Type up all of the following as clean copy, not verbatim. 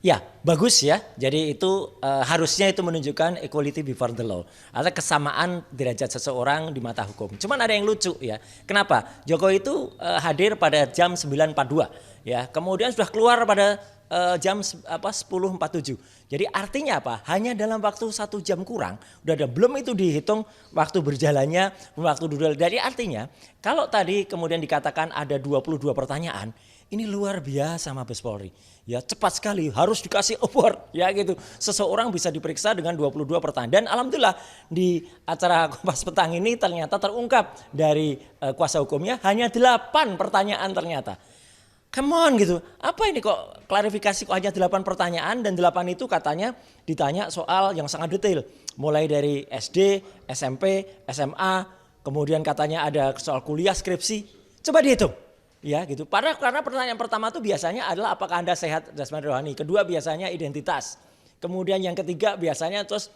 Ya, bagus ya. Jadi itu harusnya itu menunjukkan equality before the law atau kesamaan derajat seseorang di mata hukum. Cuman ada yang lucu ya. Kenapa? Jokowi itu hadir pada jam 9.42 ya. Kemudian sudah keluar pada jam 10.47. Jadi artinya apa? Hanya dalam waktu 1 jam kurang, udah ada, belum itu dihitung waktu berjalannya, waktu duduk. Jadi artinya kalau tadi kemudian dikatakan ada 22 pertanyaan, ini luar biasa Mabes Polri. Ya cepat sekali, harus dikasih award ya gitu. Seseorang bisa diperiksa dengan 22 pertanyaan. Dan alhamdulillah di acara Kompas Petang ini ternyata terungkap dari kuasa hukumnya hanya 8 pertanyaan ternyata. Come on gitu, apa ini kok klarifikasi kok hanya 8 pertanyaan dan 8 itu katanya ditanya soal yang sangat detail. Mulai dari SD, SMP, SMA, kemudian katanya ada soal kuliah, skripsi. Coba dihitung. Ya gitu. Karena pertanyaan pertama itu biasanya adalah apakah Anda sehat jasmani rohani. Kedua biasanya identitas. Kemudian yang ketiga biasanya terus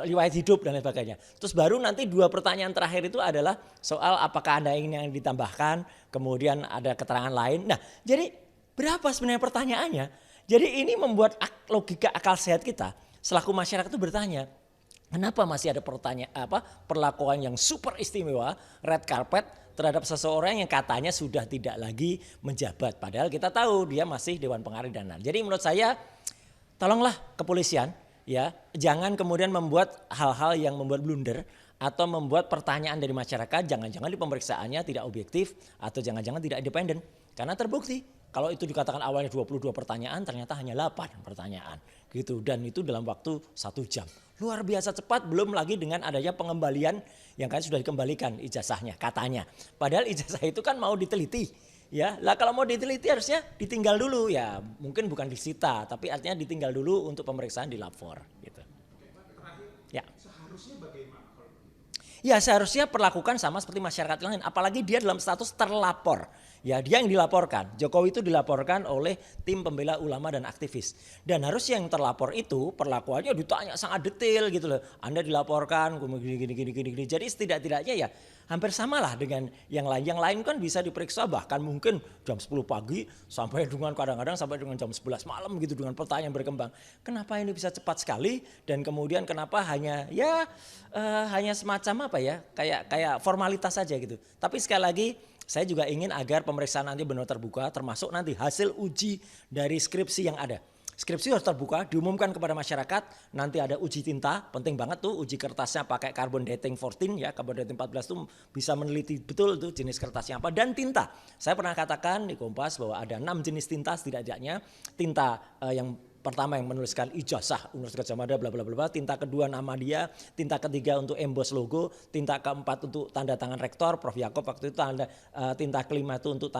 riwayat hidup dan lain sebagainya. Terus baru nanti 2 pertanyaan terakhir itu adalah soal apakah Anda ingin yang ditambahkan, kemudian ada keterangan lain. Nah, jadi berapa sebenarnya pertanyaannya? Jadi ini membuat logika akal sehat kita selaku masyarakat itu bertanya, kenapa masih ada perlakuan yang super istimewa, red carpet terhadap seseorang yang katanya sudah tidak lagi menjabat. Padahal kita tahu dia masih Dewan Pengarah dan lain-lain. Jadi menurut saya tolonglah kepolisian ya, jangan kemudian membuat hal-hal yang membuat blunder atau membuat pertanyaan dari masyarakat jangan-jangan di pemeriksaannya tidak objektif atau jangan-jangan tidak independen. Karena terbukti kalau itu dikatakan awalnya 22 pertanyaan ternyata hanya 8 pertanyaan gitu, dan itu dalam waktu 1 jam. Luar biasa cepat, belum lagi dengan adanya pengembalian yang kan sudah dikembalikan ijazahnya katanya. Padahal ijazah itu kan mau diteliti. Ya, lah kalau mau diteliti harusnya ditinggal dulu ya, mungkin bukan disita, tapi artinya ditinggal dulu untuk pemeriksaan di lapor gitu. Ya. Seharusnya bagaimana? Ya seharusnya perlakukan sama seperti masyarakat lain, apalagi dia dalam status terlapor. Ya dia yang dilaporkan, Jokowi itu dilaporkan oleh tim pembela ulama dan aktivis. Dan harusnya yang terlapor itu perlakuannya ditanya sangat detail gitu loh. Anda dilaporkan gini. Jadi setidak-tidaknya ya hampir samalah dengan yang lain. Yang lain kan bisa diperiksa bahkan mungkin jam 10 pagi sampai dengan kadang-kadang sampai dengan jam 11 malam gitu dengan pertanyaan berkembang. Kenapa ini bisa cepat sekali dan kemudian kenapa hanya hanya semacam apa ya, kayak formalitas saja gitu. Tapi sekali lagi saya juga ingin agar pemeriksaan nanti benar terbuka, termasuk nanti hasil uji dari skripsi yang ada. Skripsi harus terbuka, diumumkan kepada masyarakat. Nanti ada uji tinta, penting banget tuh uji kertasnya pakai carbon dating 14 ya, carbon dating 14 tuh bisa meneliti betul tuh jenis kertasnya apa, dan tinta. Saya pernah katakan di Kompas bahwa ada 6 jenis tinta setidaknya. Tinta yang pertama yang menuliskan ijazah Universitas Gadjah Mada bla bla bla, tinta kedua nama dia, tinta ketiga untuk emboss logo, tinta keempat untuk tanda tangan rektor Prof Yakob waktu itu, tinta kelima itu untuk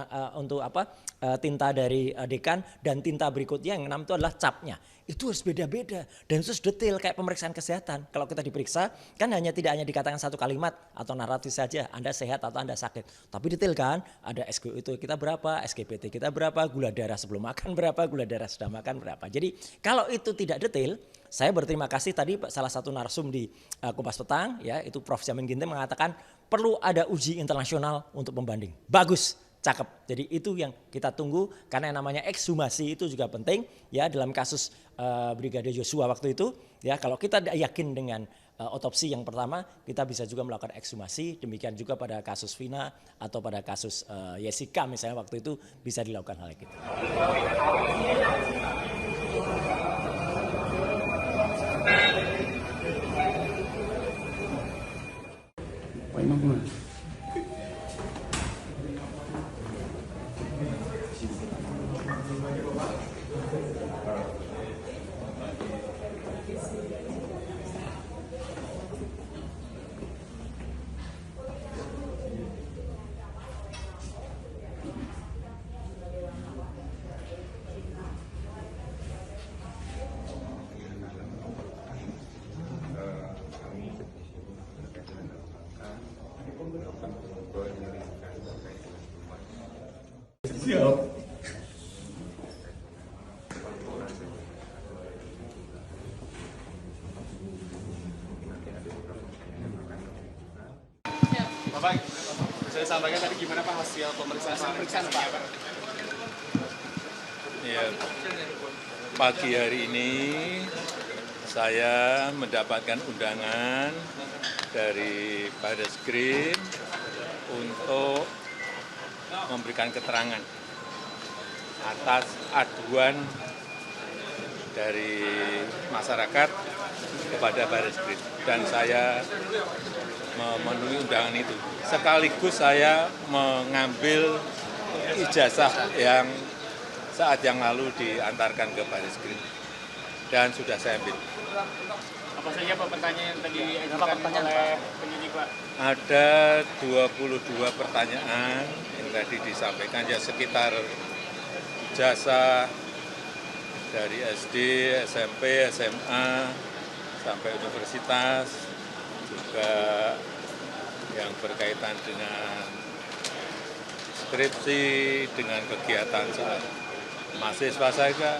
tinta dari dekan, dan tinta berikutnya yang 6 itu adalah capnya. Itu harus beda-beda dan itu harus detail kayak pemeriksaan kesehatan. Kalau kita diperiksa kan tidak hanya dikatakan satu kalimat atau naratif saja, Anda sehat atau Anda sakit. Tapi detail kan, ada SGO itu kita berapa, SGPT kita berapa, gula darah sebelum makan berapa, gula darah sudah makan berapa. Jadi kalau itu tidak detail, saya berterima kasih tadi salah satu narsum di Kompas Petang ya, itu Prof Jamin Ginting mengatakan perlu ada uji internasional untuk pembanding. Bagus. Cakep. Jadi itu yang kita tunggu karena yang namanya ekshumasi itu juga penting ya dalam kasus Brigadir Yosua waktu itu ya. Kalau kita yakin dengan otopsi yang pertama, kita bisa juga melakukan ekshumasi. Demikian juga pada kasus Vina atau pada kasus Jessica misalnya waktu itu bisa dilakukan hal itu. Pak Imam. Siap. Bapak, saya sampaikan tadi gimana Pak hasil pemeriksaan Pak? Iya. pagi hari ini saya mendapatkan undangan dari Barreskrim untuk memberikan keterangan atas aduan dari masyarakat kepada Barreskrim, dan saya memenuhi undangan itu. Sekaligus saya mengambil ijazah yang saat yang lalu diantarkan ke Barreskrim dan sudah saya ambil. Apa saja Pak pertanyaan yang tadi diajukan oleh penyidik Pak? Ada 22 pertanyaan yang tadi disampaikan, ya sekitar ijazah dari SD, SMP, SMA, sampai universitas, juga yang berkaitan dengan skripsi, dengan kegiatan saat mahasiswa saya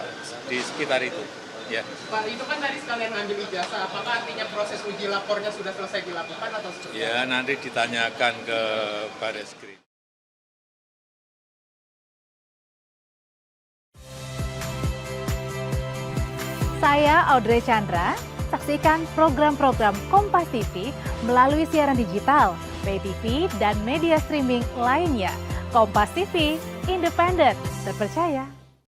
di sekitar itu. Ya. Pak, itu kan tadi sekalian ngambil ijazah, apakah artinya proses uji lapornya sudah selesai dilakukan atau seperti apa? Ya, nanti ditanyakan ke Barreskrim. Saya Audrey Chandra, saksikan program-program Kompas TV melalui siaran digital, pay TV, dan media streaming lainnya. Kompas TV, independen, terpercaya.